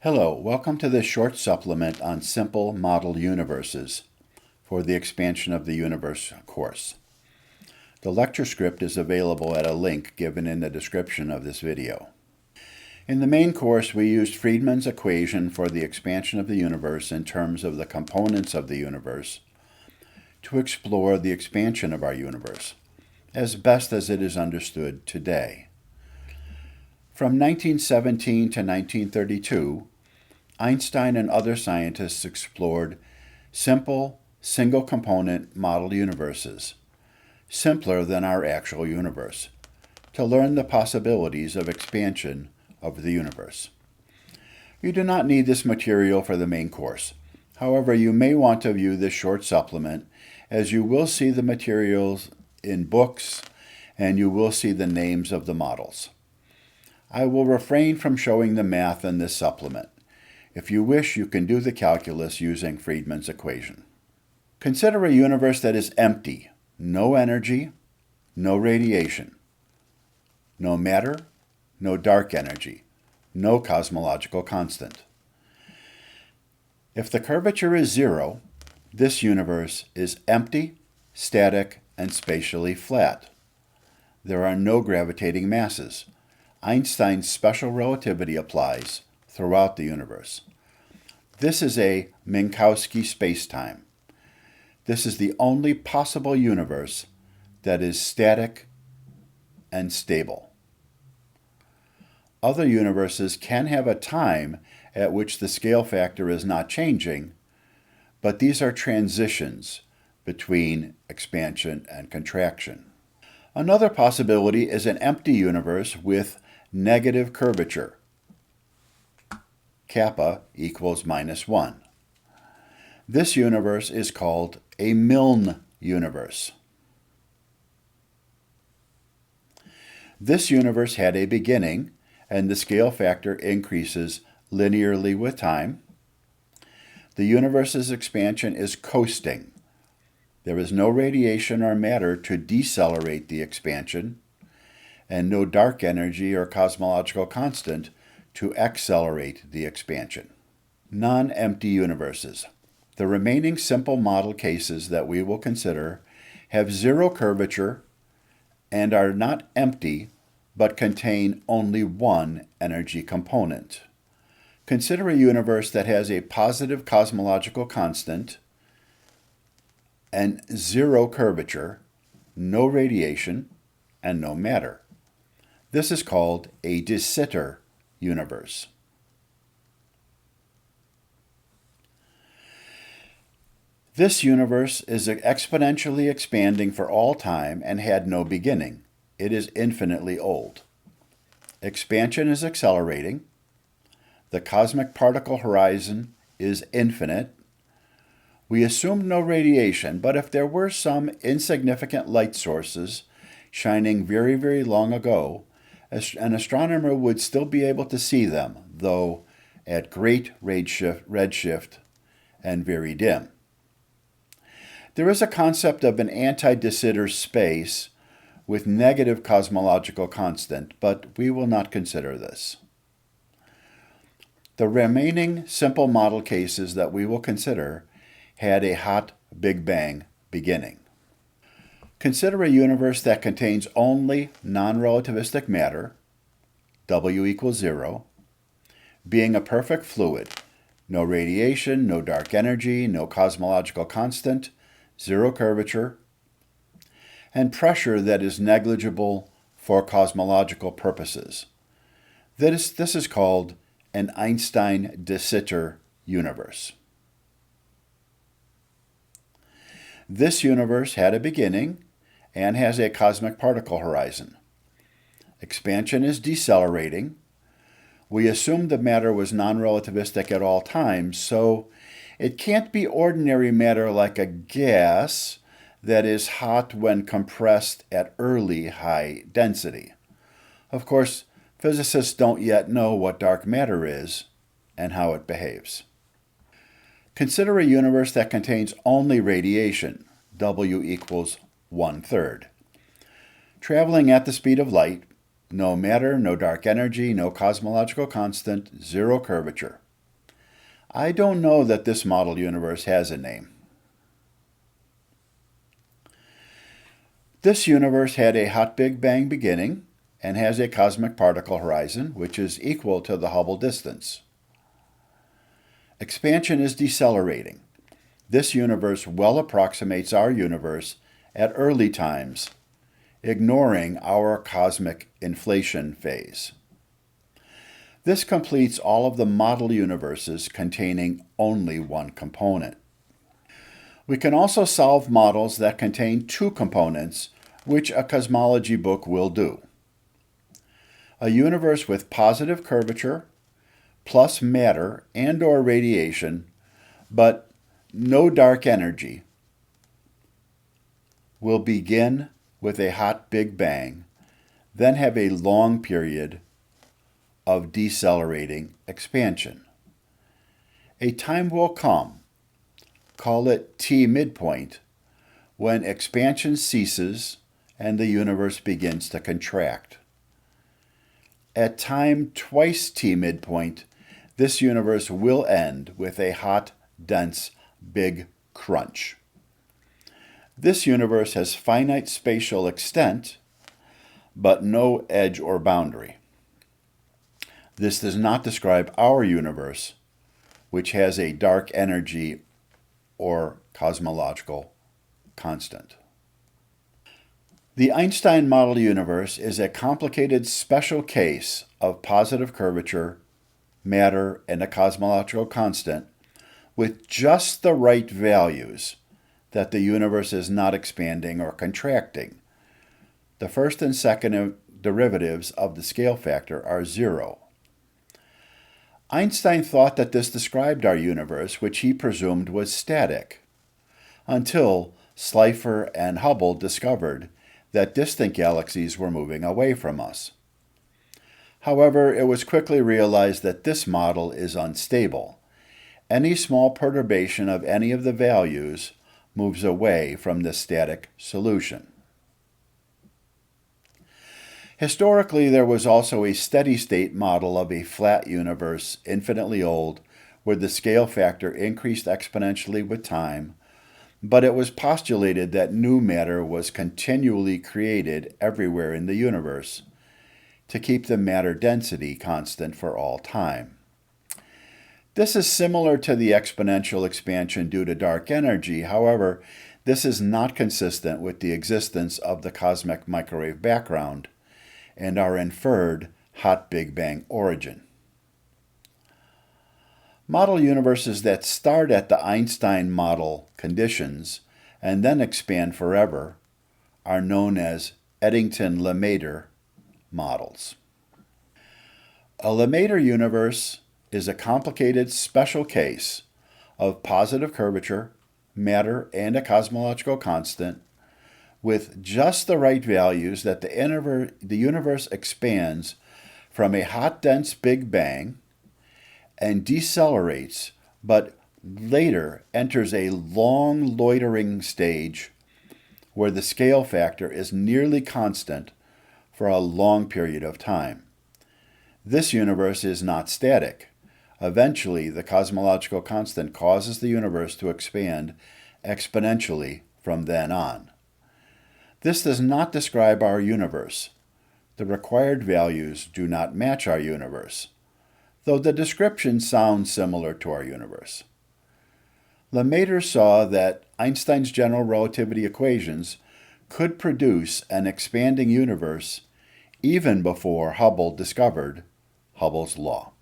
Hello, welcome to this short supplement on simple model universes for the Expansion of the Universe course. The lecture script is available at a link given in the description of this video. In the main course, we used Friedmann's equation for the expansion of the universe in terms of the components of the universe to explore the expansion of our universe, as best as it is understood today. From 1917 to 1932, Einstein and other scientists explored simple, single-component model universes, simpler than our actual universe, to learn the possibilities of expansion of the universe. You do not need this material for the main course. However, you may want to view this short supplement, as you will see the materials in books and you will see the names of the models. I will refrain from showing the math in this supplement. If you wish, you can do the calculus using Friedmann's equation. Consider a universe that is empty, no energy, no radiation, no matter, no dark energy, no cosmological constant. If the curvature is zero, this universe is empty, static, and spatially flat. There are no gravitating masses. Einstein's special relativity applies throughout the universe. This is a Minkowski spacetime. This is the only possible universe that is static and stable. Other universes can have a time at which the scale factor is not changing, but these are transitions between expansion and contraction. Another possibility is an empty universe with negative curvature. Kappa equals -1. This universe is called a Milne universe. This universe had a beginning, and the scale factor increases linearly with time. The universe's expansion is coasting. There is no radiation or matter to decelerate the expansion, and no dark energy or cosmological constant to accelerate the expansion. Non-empty universes. The remaining simple model cases that we will consider have zero curvature and are not empty, but contain only one energy component. Consider a universe that has a positive cosmological constant and zero curvature, no radiation, and no matter. This is called a de Sitter universe. This universe is exponentially expanding for all time and had no beginning. It is infinitely old. Expansion is accelerating. The cosmic particle horizon is infinite. We assumed no radiation, but if there were some insignificant light sources shining very, very long ago, an astronomer would still be able to see them, though at great redshift and very dim. There is a concept of an anti-de Sitter space with negative cosmological constant, but we will not consider this. The remaining simple model cases that we will consider had a hot Big Bang beginning. Consider a universe that contains only non-relativistic matter, W equals 0, being a perfect fluid, no radiation, no dark energy, no cosmological constant, zero curvature, and pressure that is negligible for cosmological purposes. This is called an Einstein-de Sitter universe. This universe had a beginning and has a cosmic particle horizon. Expansion is decelerating. We assumed the matter was non-relativistic at all times, so it can't be ordinary matter like a gas that is hot when compressed at early high density. Of course, physicists don't yet know what dark matter is and how it behaves. Consider a universe that contains only radiation, W equals 1/3. Traveling at the speed of light, no matter, no dark energy, no cosmological constant, zero curvature. I don't know that this model universe has a name. This universe had a hot Big Bang beginning and has a cosmic particle horizon, which is equal to the Hubble distance. Expansion is decelerating. This universe well approximates our universe at early times, ignoring our cosmic inflation phase. This completes all of the model universes containing only one component. We can also solve models that contain two components, which a cosmology book will do. A universe with positive curvature, plus matter and/or radiation, but no dark energy, will begin with a hot Big Bang, then have a long period of decelerating expansion. A time will come, call it T midpoint, when expansion ceases and the universe begins to contract. At time twice T midpoint, this universe will end with a hot, dense, big crunch. This universe has finite spatial extent, but no edge or boundary. This does not describe our universe, which has a dark energy or cosmological constant. The Einstein model universe is a complicated special case of positive curvature, matter, and a cosmological constant with just the right values that the universe is not expanding or contracting. The first and second derivatives of the scale factor are zero. Einstein thought that this described our universe, which he presumed was static, until Slipher and Hubble discovered that distant galaxies were moving away from us. However, it was quickly realized that this model is unstable. Any small perturbation of any of the values moves away from the static solution. Historically, there was also a steady-state model of a flat universe, infinitely old, where the scale factor increased exponentially with time, but it was postulated that new matter was continually created everywhere in the universe to keep the matter density constant for all time. This is similar to the exponential expansion due to dark energy. However, this is not consistent with the existence of the cosmic microwave background and our inferred hot Big Bang origin. Model universes that start at the Einstein model conditions and then expand forever are known as Eddington-Lemaître models. A Lemaître universe is a complicated special case of positive curvature, matter, and a cosmological constant with just the right values that the universe expands from a hot, dense Big Bang and decelerates, but later enters a long loitering stage where the scale factor is nearly constant for a long period of time. This universe is not static. Eventually, the cosmological constant causes the universe to expand exponentially from then on. This does not describe our universe. The required values do not match our universe, though the description sounds similar to our universe. Lemaître saw that Einstein's general relativity equations could produce an expanding universe even before Hubble discovered Hubble's law.